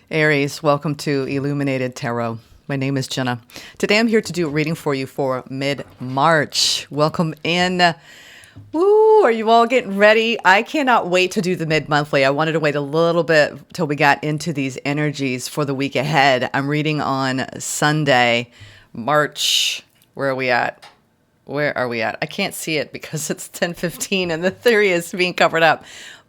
Aries, welcome to Illuminated Tarot. My name is Jenna. Today I'm here to do a reading for you for mid-March. Welcome in. Woo, are you all getting ready? I cannot wait to do the mid-monthly. I wanted to wait a little bit till we got into these energies for the week ahead. I'm reading on Sunday, March. Where are we at? Where are we at? I can't see it because it's 10:15 and the theory is being covered up.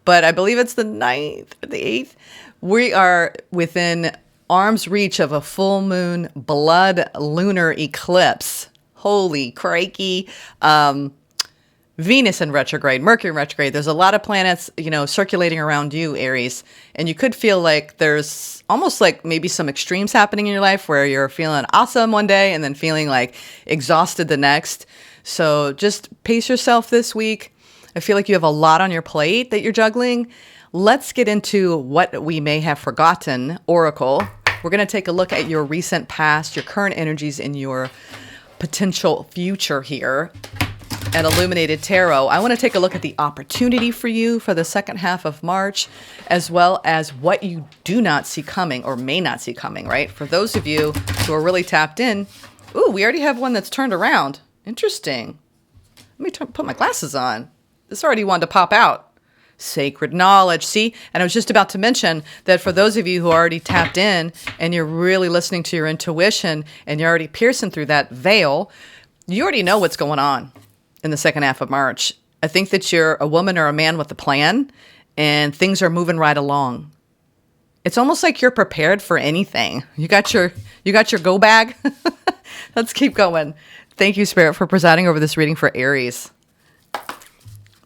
But I believe it's the 9th or the 8th. We are within arm's reach of a full moon blood lunar eclipse. Holy crikey. Venus in retrograde, Mercury in retrograde. There's a lot of planets, circulating around you, Aries. And you could feel like there's almost like maybe some extremes happening in your life where you're feeling awesome one day and then feeling like exhausted the next. So just pace yourself this week. I feel like you have a lot on your plate that you're juggling. Let's get into what we may have forgotten, Oracle. We're going to take a look at your recent past, your current energies, and your potential future here at Illuminated Tarot. I want to take a look at the opportunity for you for the second half of March, as well as what you do not see coming or may not see coming, right? For those of you who are really tapped in, ooh, we already have one that's turned around. Interesting. Let me put my glasses on. This already wanted to pop out. Sacred knowledge. See, and I was just about to mention that for those of you who are already tapped in and you're really listening to your intuition and you're already piercing through that veil, you already know what's going on in the second half of March. I think that you're a woman or a man with a plan and things are moving right along. It's almost like you're prepared for anything. You got your go bag. Let's keep going. Thank you, Spirit, for presiding over this reading for Aries.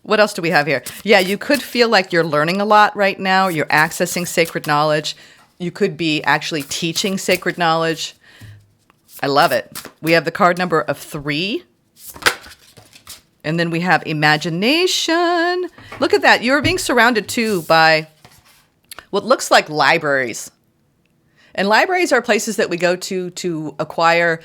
What else do we have here? Yeah, you could feel like you're learning a lot right now. You're accessing sacred knowledge. You could be actually teaching sacred knowledge. I love it. We have the card number of 3. And then we have imagination. Look at that. You're being surrounded too by what looks like libraries. And libraries are places that we go to acquire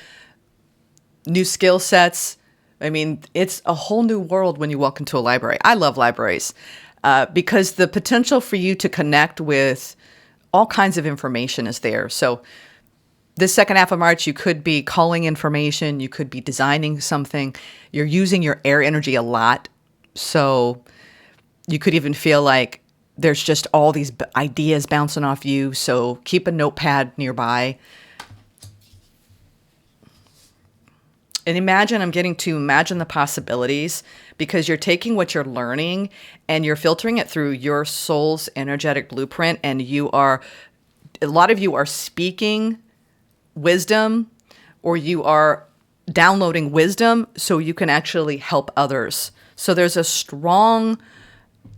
new skill sets. I mean, it's a whole new world when you walk into a library. I love libraries because the potential for you to connect with all kinds of information is there. So this second half of March, you could be calling information. You could be designing something. You're using your air energy a lot. So you could even feel like there's just all these ideas bouncing off you. So keep a notepad nearby. And I'm getting to imagine the possibilities because you're taking what you're learning and you're filtering it through your soul's energetic blueprint. And a lot of you are speaking wisdom or you are downloading wisdom so you can actually help others. So there's a strong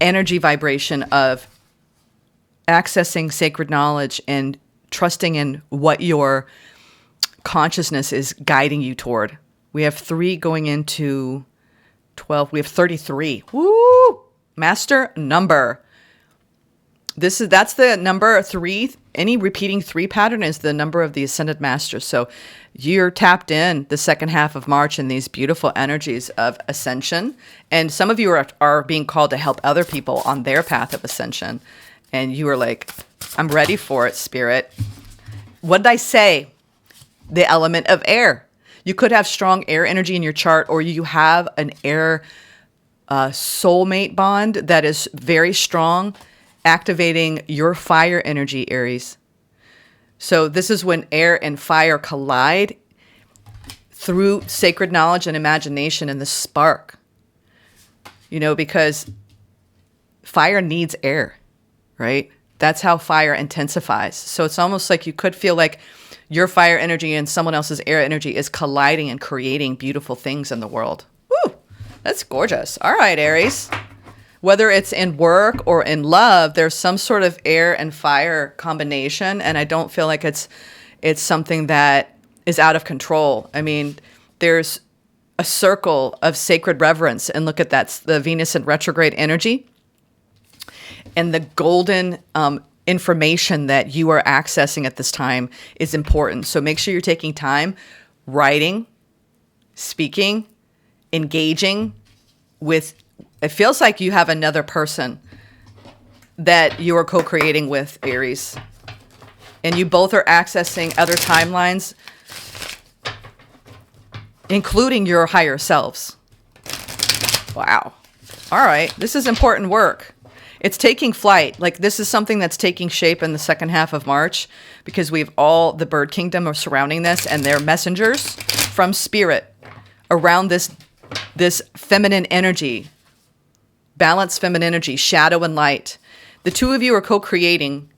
energy vibration of accessing sacred knowledge and trusting in what your consciousness is guiding you toward. We have 3 going into 12. We have 33. Woo! Master number. That's the number 3. Any repeating 3 pattern is the number of the Ascended Master. So you're tapped in the second half of March in these beautiful energies of Ascension. And some of you are being called to help other people on their path of Ascension. And you are like, I'm ready for it, Spirit. What did I say? The element of air. You could have strong air energy in your chart, or you have an air soulmate bond that is very strong, activating your fire energy, Aries. So this is when air and fire collide through sacred knowledge and imagination and the spark. Because fire needs air, right? That's how fire intensifies. So it's almost like you could feel like your fire energy and someone else's air energy is colliding and creating beautiful things in the world. Woo! That's gorgeous. All right, Aries. Whether it's in work or in love, there's some sort of air and fire combination, and I don't feel like it's something that is out of control. I mean, there's a circle of sacred reverence, and look at that, the Venus in retrograde energy and the golden information that you are accessing at this time is important. So make sure you're taking time writing, speaking, engaging with, it feels like you have another person that you are co-creating with, Aries. And you both are accessing other timelines, including your higher selves. Wow. All right. This is important work. It's taking flight. Like, this is something that's taking shape in the second half of March, because we have all the bird kingdom are surrounding this, and they're messengers from spirit around this feminine energy, balanced feminine energy, shadow and light. The two of you are co-creating.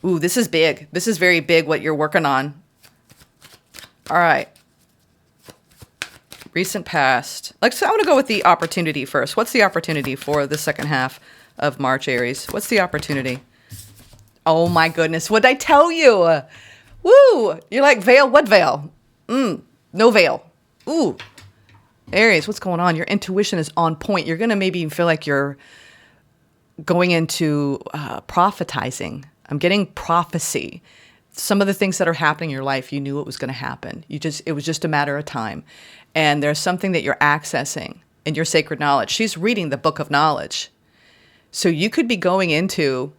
Ooh, this is big. This is very big what you're working on. All right. Recent past. I want to go with the opportunity first. What's the opportunity for the second half of March, Aries? What's the opportunity? Oh my goodness. What'd I tell you? Woo! You're like, veil? What veil? No veil. Ooh. Aries, what's going on? Your intuition is on point. You're going to maybe feel like you're going into prophetizing. I'm getting prophecy. Some of the things that are happening in your life, you knew it was going to happen. It was just a matter of time. And there's something that you're accessing in your sacred knowledge. She's reading the book of knowledge. So you could be going into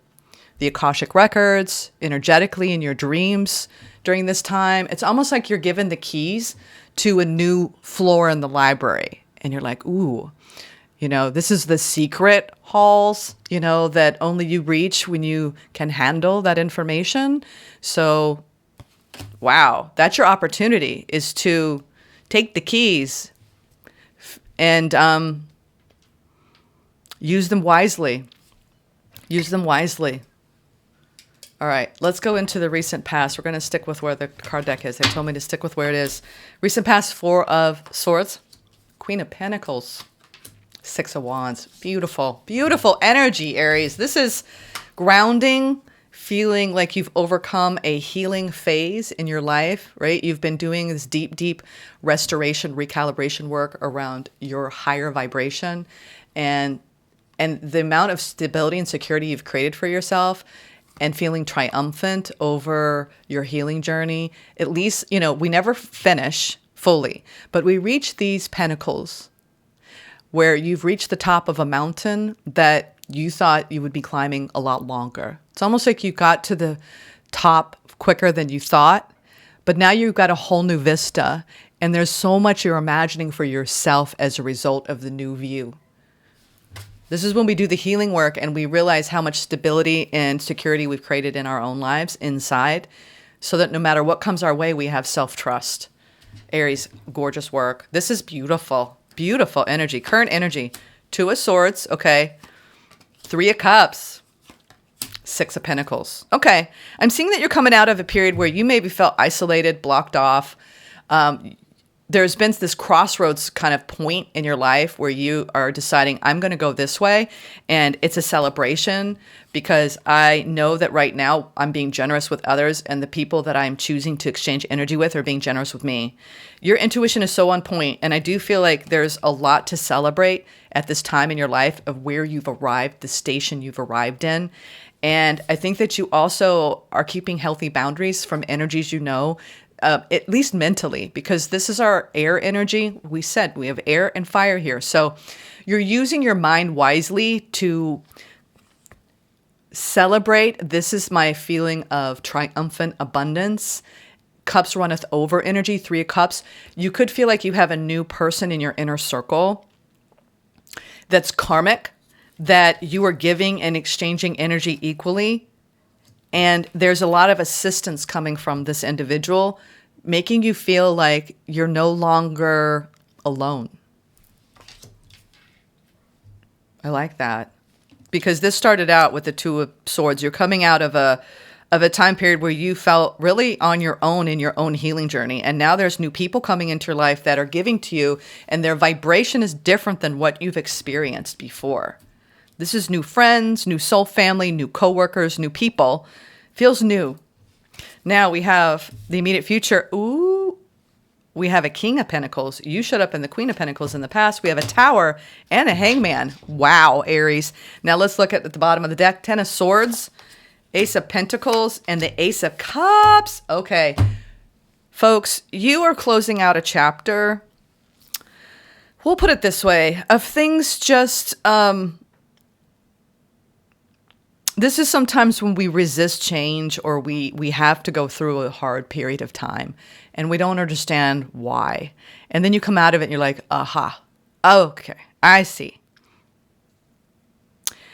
the Akashic records energetically in your dreams during this time. It's almost like you're given the keys to a new floor in the library. And you're like, ooh, this is the secret halls, that only you reach when you can handle that information. So, wow, that's your opportunity, is to take the keys and use them wisely. Use them wisely. All right, let's go into the recent past. We're going to stick with where the card deck is. They told me to stick with where it is. Recent past, 4 of Swords, Queen of Pentacles, 6 of Wands. Beautiful, beautiful energy, Aries. This is grounding, feeling like you've overcome a healing phase in your life, right? You've been doing this deep, deep restoration, recalibration work around your higher vibration. And the amount of stability and security you've created for yourself, and feeling triumphant over your healing journey. At least, we never finish fully, but we reach these pinnacles where you've reached the top of a mountain that you thought you would be climbing a lot longer. It's almost like you got to the top quicker than you thought, but now you've got a whole new vista, and there's so much you're imagining for yourself as a result of the new view. This is when we do the healing work and we realize how much stability and security we've created in our own lives inside, so that no matter what comes our way, we have self-trust. Aries, gorgeous work. This is beautiful, beautiful energy, current energy. 2 of Swords, okay. 3 of Cups, 6 of Pentacles. Okay, I'm seeing that you're coming out of a period where you maybe felt isolated, blocked off. There's been this crossroads kind of point in your life where you are deciding, I'm going to go this way. And it's a celebration, because I know that right now I'm being generous with others, and the people that I'm choosing to exchange energy with are being generous with me. Your intuition is so on point, and I do feel like there's a lot to celebrate at this time in your life of where you've arrived, the station you've arrived in. And I think that you also are keeping healthy boundaries from energies at least mentally, because this is our air energy. We said we have air and fire here. So you're using your mind wisely to celebrate. This is my feeling of triumphant abundance. Cups runneth over energy, 3 of Cups. You could feel like you have a new person in your inner circle that's karmic, that you are giving and exchanging energy equally. And there's a lot of assistance coming from this individual, making you feel like you're no longer alone. I like that. Because this started out with the 2 of Swords. You're coming out of a time period where you felt really on your own in your own healing journey. And now there's new people coming into your life that are giving to you, and their vibration is different than what you've experienced before. This is new friends, new soul family, new coworkers, new people. Feels new. Now we have the immediate future. Ooh, we have a King of Pentacles. You showed up in the Queen of Pentacles in the past. We have a Tower and a Hangman. Wow, Aries. Now let's look at the bottom of the deck. 10 of Swords, Ace of Pentacles, and the Ace of Cups. Okay, folks, you are closing out a chapter. We'll put it this way, of things just this is sometimes when we resist change, or we have to go through a hard period of time and we don't understand why. And then you come out of it and you're like, aha, okay, I see.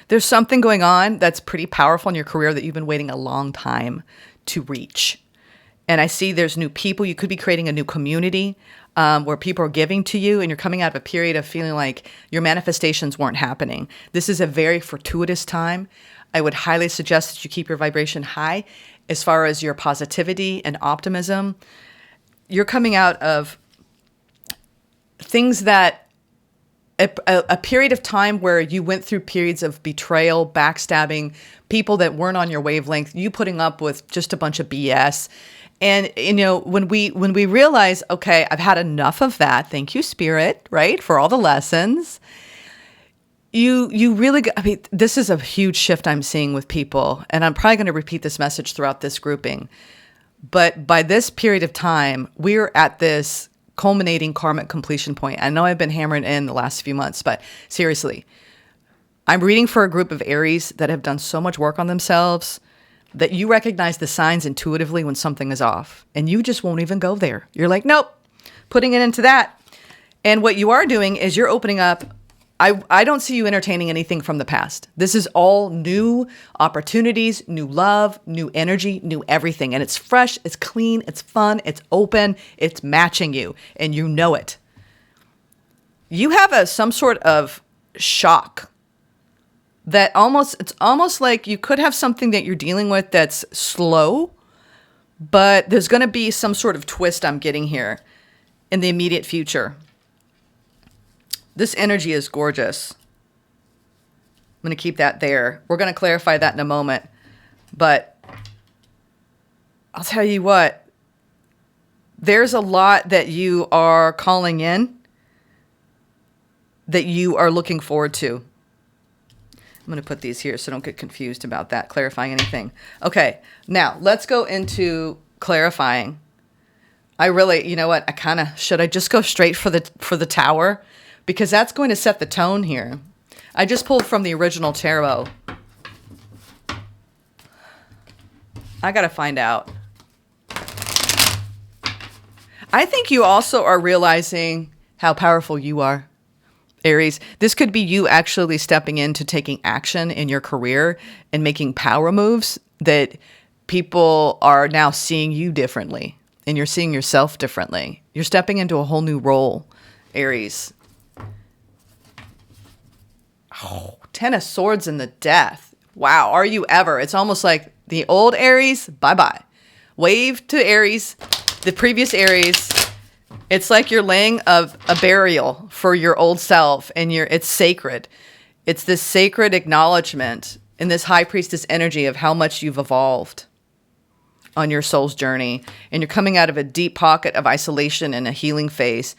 There's something going on that's pretty powerful in your career that you've been waiting a long time to reach. And I see there's new people. You could be creating a new community where people are giving to you, and you're coming out of a period of feeling like your manifestations weren't happening. This is a very fortuitous time. I would highly suggest that you keep your vibration high as far as your positivity and optimism. You're coming out of things that a period of time where you went through periods of betrayal, backstabbing, people that weren't on your wavelength, you putting up with just a bunch of BS. And, you know, when we realize, okay, I've had enough of that. Thank you, Spirit, right? For all the lessons. You really, I mean, this is a huge shift I'm seeing with people. And I'm probably going to repeat this message throughout this grouping. But by this period of time, we're at this culminating karmic completion point. I know I've been hammering in the last few months, but seriously, I'm reading for a group of Aries that have done so much work on themselves that you recognize the signs intuitively when something is off, and you just won't even go there. You're like, nope, putting it into that. And what you are doing is you're opening up. I don't see you entertaining anything from the past. This is all new opportunities, new love, new energy, new everything. And it's fresh, it's clean, it's fun, it's open, it's matching you, and you know it. You have some sort of shock that it's almost like you could have something that you're dealing with that's slow, but there's going to be some sort of twist I'm getting here in the immediate future. This energy is gorgeous. I'm going to keep that there. We're going to clarify that in a moment. But I'll tell you what, there's a lot that you are calling in that you are looking forward to. I'm going to put these here so don't get confused about that, clarifying anything. Okay, now let's go into clarifying. I really, you know what, should I just go straight for the Tower? Because that's going to set the tone here. I just pulled from the original tarot. I got to find out. I think you also are realizing how powerful you are, Aries. This could be you actually stepping into taking action in your career and making power moves that people are now seeing you differently, and you're seeing yourself differently. You're stepping into a whole new role, Aries. Oh, 10 of Swords and the Death. Wow, are you ever? It's almost like the old Aries, bye-bye. Wave to Aries, the previous Aries. It's like you're laying a burial for your old self, and it's sacred. It's this sacred acknowledgement in this high priestess energy of how much you've evolved on your soul's journey. And you're coming out of a deep pocket of isolation and a healing phase.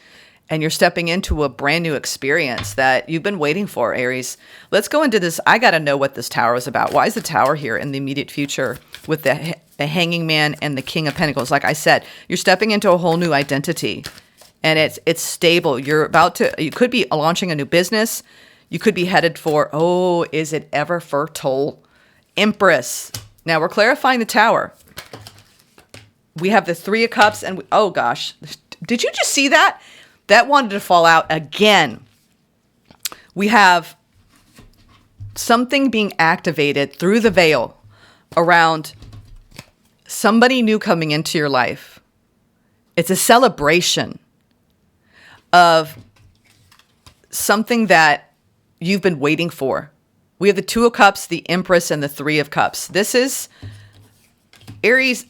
And you're stepping into a brand new experience that you've been waiting for, Aries. Let's go into this. I got to know what this Tower is about. Why is the Tower here in the immediate future with the Hanging Man and the King of Pentacles? Like I said, you're stepping into a whole new identity, and it's stable. You could be launching a new business. You could be headed for, is it ever fertile? Empress. Now we're clarifying the Tower. We have the Three of Cups, and oh gosh, did you just see that? That wanted to fall out again. We have something being activated through the veil around somebody new coming into your life. It's a celebration of something that you've been waiting for. We have the Two of Cups, the Empress, and the Three of Cups. This is, Aries,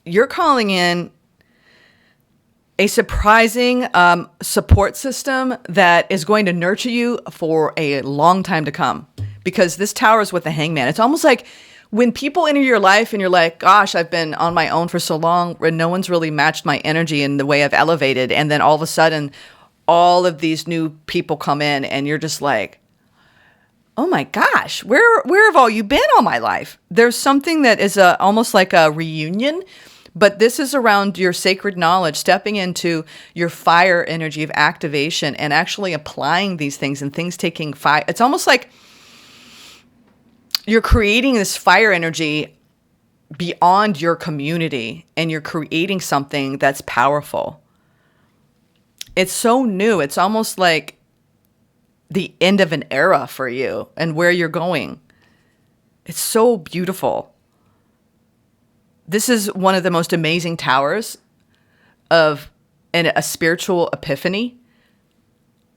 you're calling in a surprising support system that is going to nurture you for a long time to come, because this Tower is with the Hangman. It's almost like when people enter your life and you're like, gosh, I've been on my own for so long and no one's really matched my energy in the way I've elevated. And then all of a sudden, all of these new people come in and you're just like, oh my gosh, where have all you been all my life? There's something that is almost like a reunion. But this is around your sacred knowledge, stepping into your fire energy of activation and actually applying these things and things taking fire. It's almost like you're creating this fire energy beyond your community, and you're creating something that's powerful. It's so new. It's almost like the end of an era for you and where you're going. It's so beautiful. This is one of the most amazing towers of a spiritual epiphany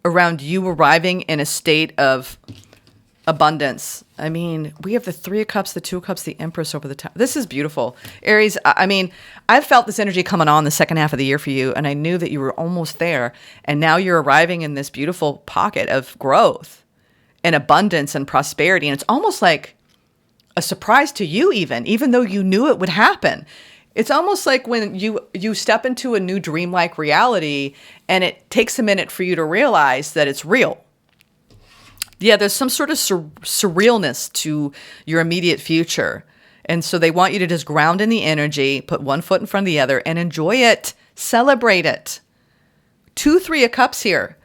around you arriving in a state of abundance. I mean, we have the Three of Cups, the Two of Cups, the Empress over the top. This is beautiful. Aries, I mean, I've felt this energy coming on the second half of the year for you, and I knew that you were almost there. And now you're arriving in this beautiful pocket of growth and abundance and prosperity. And it's almost like a surprise to you even though you knew it would happen. It's almost like when you step into a new dreamlike reality and it takes a minute for you to realize that it's real. Yeah, there's some sort of surrealness to your immediate future. And so they want you to just ground in the energy, put one foot in front of the other, and enjoy it. Celebrate it. 2 3 of Cups here.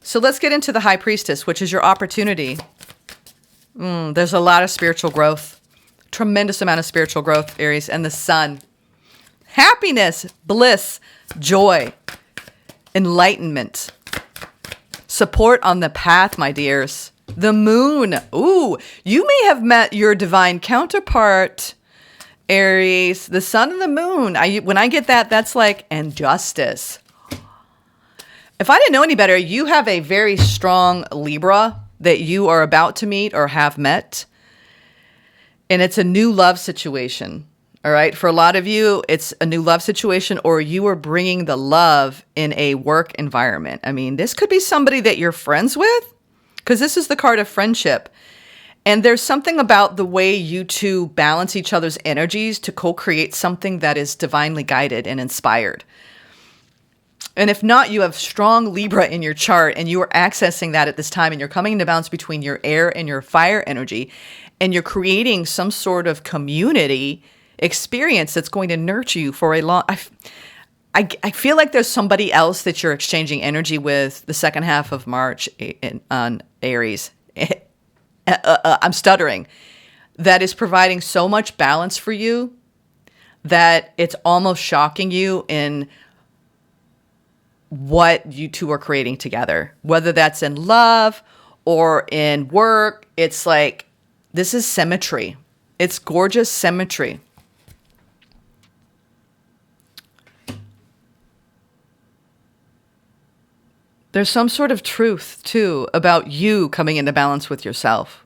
So let's get into the High Priestess, which is your opportunity. There's a lot of spiritual growth. Tremendous amount of spiritual growth, Aries. And the Sun. Happiness, bliss, joy, enlightenment. Support on the path, my dears. The Moon. Ooh, you may have met your divine counterpart, Aries. The Sun and the Moon. When I get that, that's like, and justice. If I didn't know any better, you have a very strong Libra that you are about to meet or have met. And it's a new love situation. All right. For a lot of you, it's a new love situation, or you are bringing the love in a work environment. I mean, this could be somebody that you're friends with, because this is the card of friendship. And there's something about the way you two balance each other's energies to co-create something that is divinely guided and inspired. And if not, you have strong Libra in your chart and you are accessing that at this time, and you're coming into balance between your air and your fire energy, and you're creating some sort of community experience that's going to nurture you for a long... I feel like there's somebody else that you're exchanging energy with the second half of March on Aries. I'm stuttering. That is providing so much balance for you that it's almost shocking you in what you two are creating together. Whether that's in love or in work, it's like, this is symmetry. It's gorgeous symmetry. There's some sort of truth, too, about you coming into balance with yourself.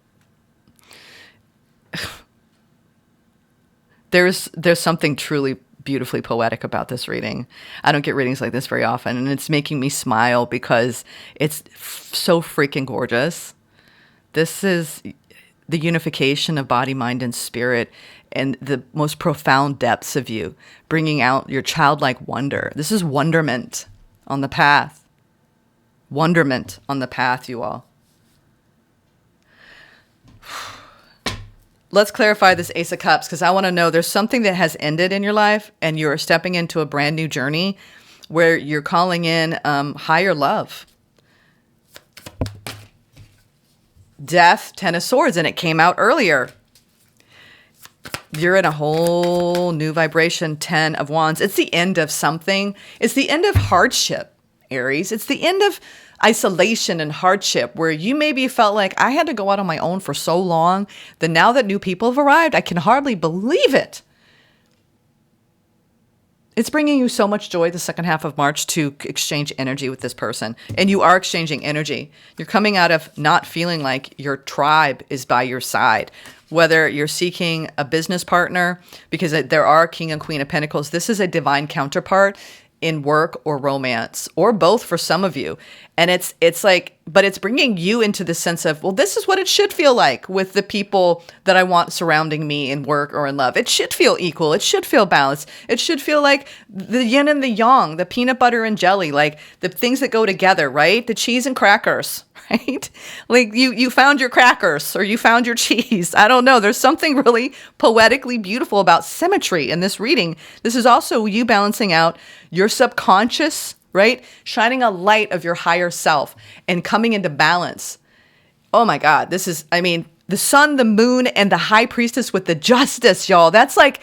There's something truly beautifully poetic about this reading. I don't get readings like this very often, and it's making me smile because it's so freaking gorgeous. This is the unification of body, mind, and spirit, and the most profound depths of you, bringing out your childlike wonder. This is wonderment on the path. Wonderment on the path, you all. Let's clarify this Ace of Cups, because I want to know there's something that has ended in your life and you're stepping into a brand new journey where you're calling in higher love. Death, 10 of Swords, and it came out earlier. You're in a whole new vibration, 10 of Wands. It's the end of something. It's the end of hardship, Aries. It's the end of isolation and hardship, where you maybe felt like, I had to go out on my own for so long that now that new people have arrived, I can hardly believe it. It's bringing you so much joy the second half of March to exchange energy with this person. And you are exchanging energy. You're coming out of not feeling like your tribe is by your side. Whether you're seeking a business partner, because there are King and Queen of Pentacles, this is a divine counterpart in work or romance, or both for some of you. And it's like, but it's bringing you into the sense of, well, this is what it should feel like with the people that I want surrounding me in work or in love. It should feel equal. It should feel balanced. It should feel like the yin and the yang, the peanut butter and jelly, like the things that go together, right? The cheese and crackers, right? Like you found your crackers or you found your cheese. I don't know. There's something really poetically beautiful about symmetry in this reading. This is also you balancing out your subconscious, right? Shining a light of your higher self and coming into balance. Oh my God, this is, I mean, The sun, the moon, and the high priestess with the justice, y'all. That's like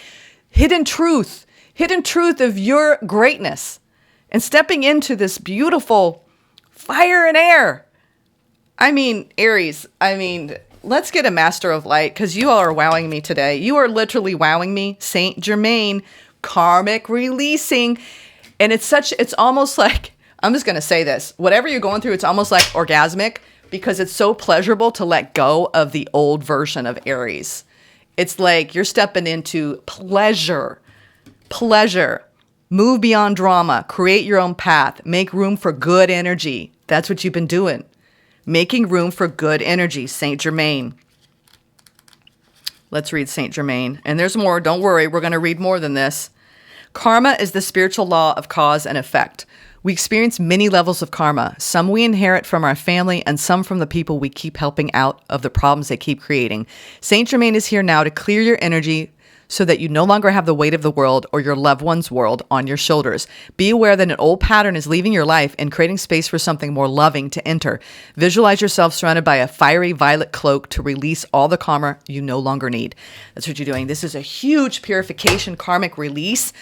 hidden truth of your greatness. And stepping into this beautiful fire and air. I mean, Aries, let's get a master of light because you all are wowing me today. You are literally wowing me. Saint Germain, karmic releasing. And it's almost like, I'm just going to say this. Whatever you're going through, it's almost like orgasmic because it's so pleasurable to let go of the old version of Aries. It's like you're stepping into pleasure. Move beyond drama. Create your own path. Make room for good energy. That's what you've been doing. Making room for good energy. Saint Germain. Let's read Saint Germain. And there's more. Don't worry. We're going to read more than this. Karma is the spiritual law of cause and effect. We experience many levels of karma. Some we inherit from our family and some from the people we keep helping out of the problems they keep creating. Saint Germain is here now to clear your energy so that you no longer have the weight of the world or your loved one's world on your shoulders. Be aware that an old pattern is leaving your life and creating space for something more loving to enter. Visualize yourself surrounded by a fiery violet cloak to release all the karma you no longer need. That's what you're doing. This is a huge purification, karmic release.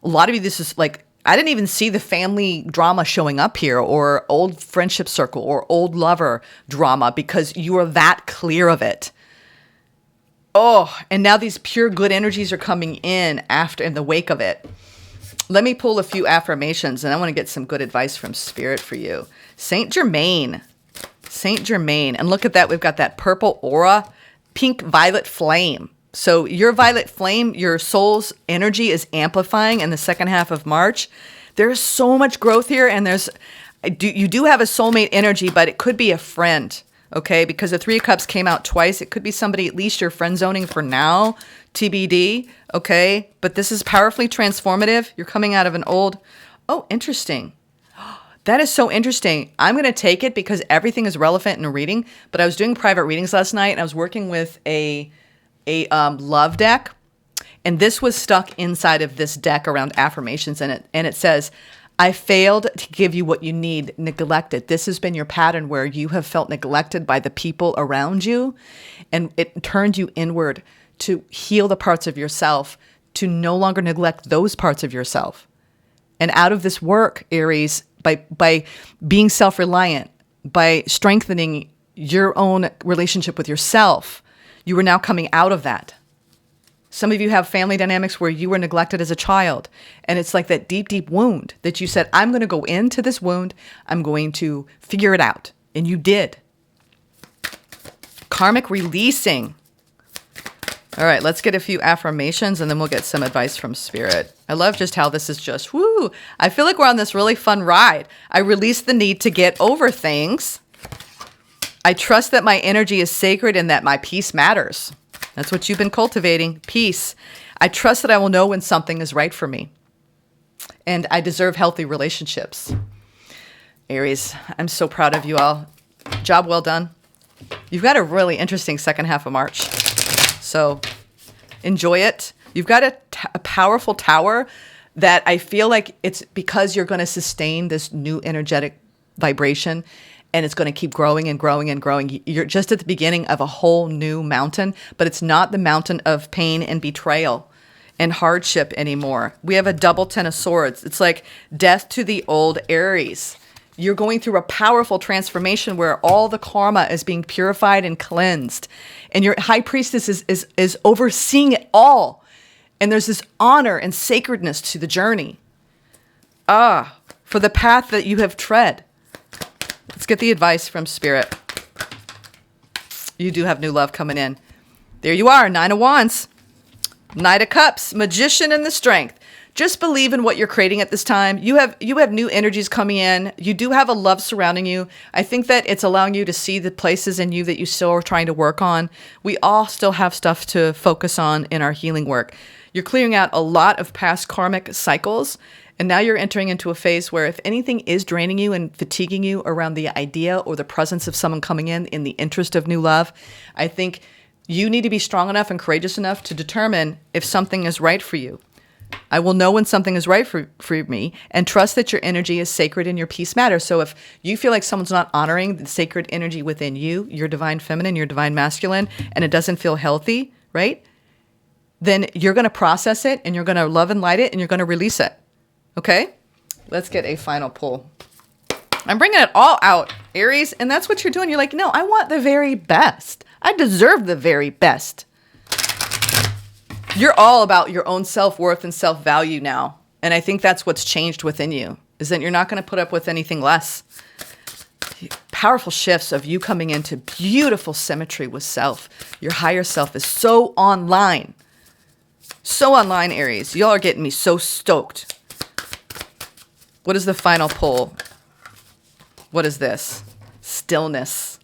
A lot of you, this is like, I didn't even see the family drama showing up here or old friendship circle or old lover drama because you are that clear of it. Oh, and now these pure good energies are coming in the wake of it. Let me pull a few affirmations and I want to get some good advice from Spirit for you. Saint Germain. And look at that. We've got that purple aura, pink violet flame. So your violet flame, your soul's energy is amplifying in the second half of March. There's so much growth here, and you do have a soulmate energy, but it could be a friend, okay? Because the Three of Cups came out twice. It could be somebody at least you're friend zoning for now, TBD, okay? But this is powerfully transformative. You're coming out of an old, interesting. That is so interesting. I'm going to take it because everything is relevant in a reading, but I was doing private readings last night, and I was working with a love deck, and this was stuck inside of this deck around affirmations in it, and it says, I failed to give you what you need, neglected. This has been your pattern where you have felt neglected by the people around you, and it turned you inward to heal the parts of yourself, to no longer neglect those parts of yourself. And out of this work, Aries, by being self-reliant, by strengthening your own relationship with yourself, you are now coming out of that. Some of you have family dynamics where you were neglected as a child. And it's like that deep, deep wound that you said, I'm going to go into this wound. I'm going to figure it out. And you did. Karmic releasing. All right, let's get a few affirmations and then we'll get some advice from Spirit. I love just how this is just, woo. I feel like we're on this really fun ride. I release the need to get over things. I trust that my energy is sacred and that my peace matters. That's what you've been cultivating, peace. I trust that I will know when something is right for me. And I deserve healthy relationships. Aries, I'm so proud of you all. Job well done. You've got a really interesting second half of March. So enjoy it. You've got a powerful tower that I feel like it's because you're going to sustain this new energetic vibration. And it's going to keep growing and growing and growing. You're just at the beginning of a whole new mountain, but it's not the mountain of pain and betrayal and hardship anymore. We have a double Ten of Swords. It's like death to the old Aries. You're going through a powerful transformation where all the karma is being purified and cleansed. And your high priestess is overseeing it all. And there's this honor and sacredness to the journey. For the path that you have tread. Let's get the advice from Spirit. You do have new love coming in. There you are, Nine of Wands. Knight of Cups, Magician and the Strength. Just believe in what you're creating at this time. You have new energies coming in. You do have a love surrounding you. I think that it's allowing you to see the places in you that you still are trying to work on. We all still have stuff to focus on in our healing work. You're clearing out a lot of past karmic cycles. And now you're entering into a phase where if anything is draining you and fatiguing you around the idea or the presence of someone coming in the interest of new love, I think you need to be strong enough and courageous enough to determine if something is right for you. I will know when something is right for me, and trust that your energy is sacred and your peace matters. So if you feel like someone's not honoring the sacred energy within you, your divine feminine, your divine masculine, and it doesn't feel healthy, right? Then you're going to process it, and you're going to love and light it, and you're going to release it. Okay? Let's get a final pull. I'm bringing it all out, Aries, and that's what you're doing. You're like, no, I want the very best. I deserve the very best. You're all about your own self-worth and self-value now. And I think that's what's changed within you, is that you're not going to put up with anything less. Powerful shifts of you coming into beautiful symmetry with self. Your higher self is so online. So online, Aries. Y'all are getting me so stoked. What is the final pull? What is this? Stillness.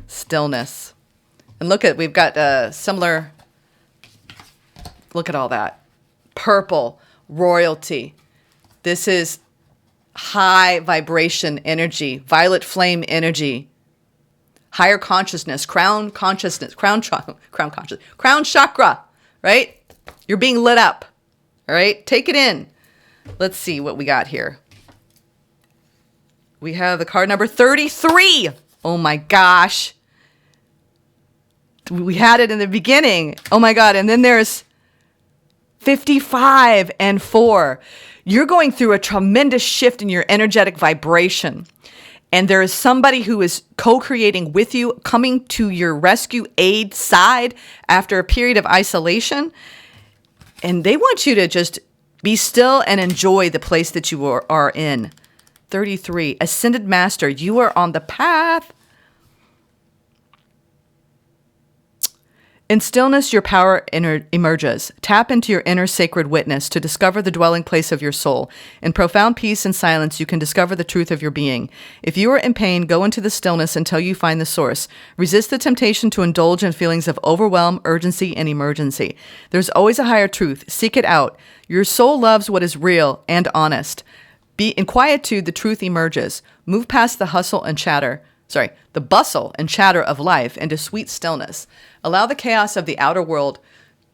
Stillness. And look at, we've got similar, look at all that. Purple, royalty. This is high vibration energy, violet flame energy, higher consciousness, crown consciousness, crown chakra, right? You're being lit up, all right? Take it in. Let's see what we got here. We have the card number 33. Oh my gosh. We had it in the beginning. Oh my God. And then there's 55 and 4. You're going through a tremendous shift in your energetic vibration. And there is somebody who is co-creating with you, coming to your rescue aid side after a period of isolation. And they want you to just be still and enjoy the place that you are in. 33, Ascended Master, you are on the path. In stillness, your power emerges. Tap into your inner sacred witness to discover the dwelling place of your soul. In profound peace and silence, you can discover the truth of your being. If you are in pain, go into the stillness until you find the source. Resist the temptation to indulge in feelings of overwhelm, urgency, and emergency. There's always a higher truth. Seek it out. Your soul loves what is real and honest. Be in quietude, the truth emerges. Move past the the bustle and chatter of life into sweet stillness. Allow the chaos of the outer world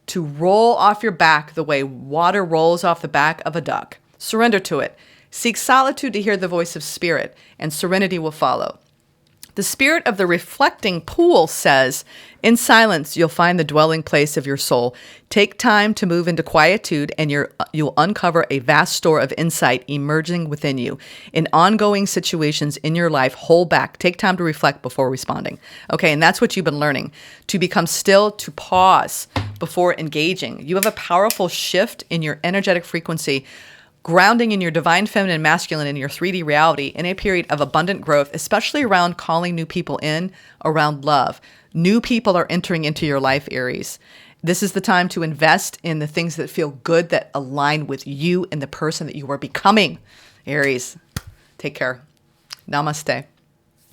to roll off your back the way water rolls off the back of a duck. Surrender to it. Seek solitude to hear the voice of spirit, and serenity will follow. The spirit of the reflecting pool says, in silence, you'll find the dwelling place of your soul. Take time to move into quietude, and you'll uncover a vast store of insight emerging within you. In ongoing situations in your life, hold back. Take time to reflect before responding. Okay, and that's what you've been learning. To become still, to pause before engaging. You have a powerful shift in your energetic frequency, grounding in your divine feminine masculine in your 3D reality in a period of abundant growth, especially around calling new people in, around love. New people are entering into your life, Aries. This is the time to invest in the things that feel good, that align with you and the person that you are becoming, Aries. Take care. Namaste.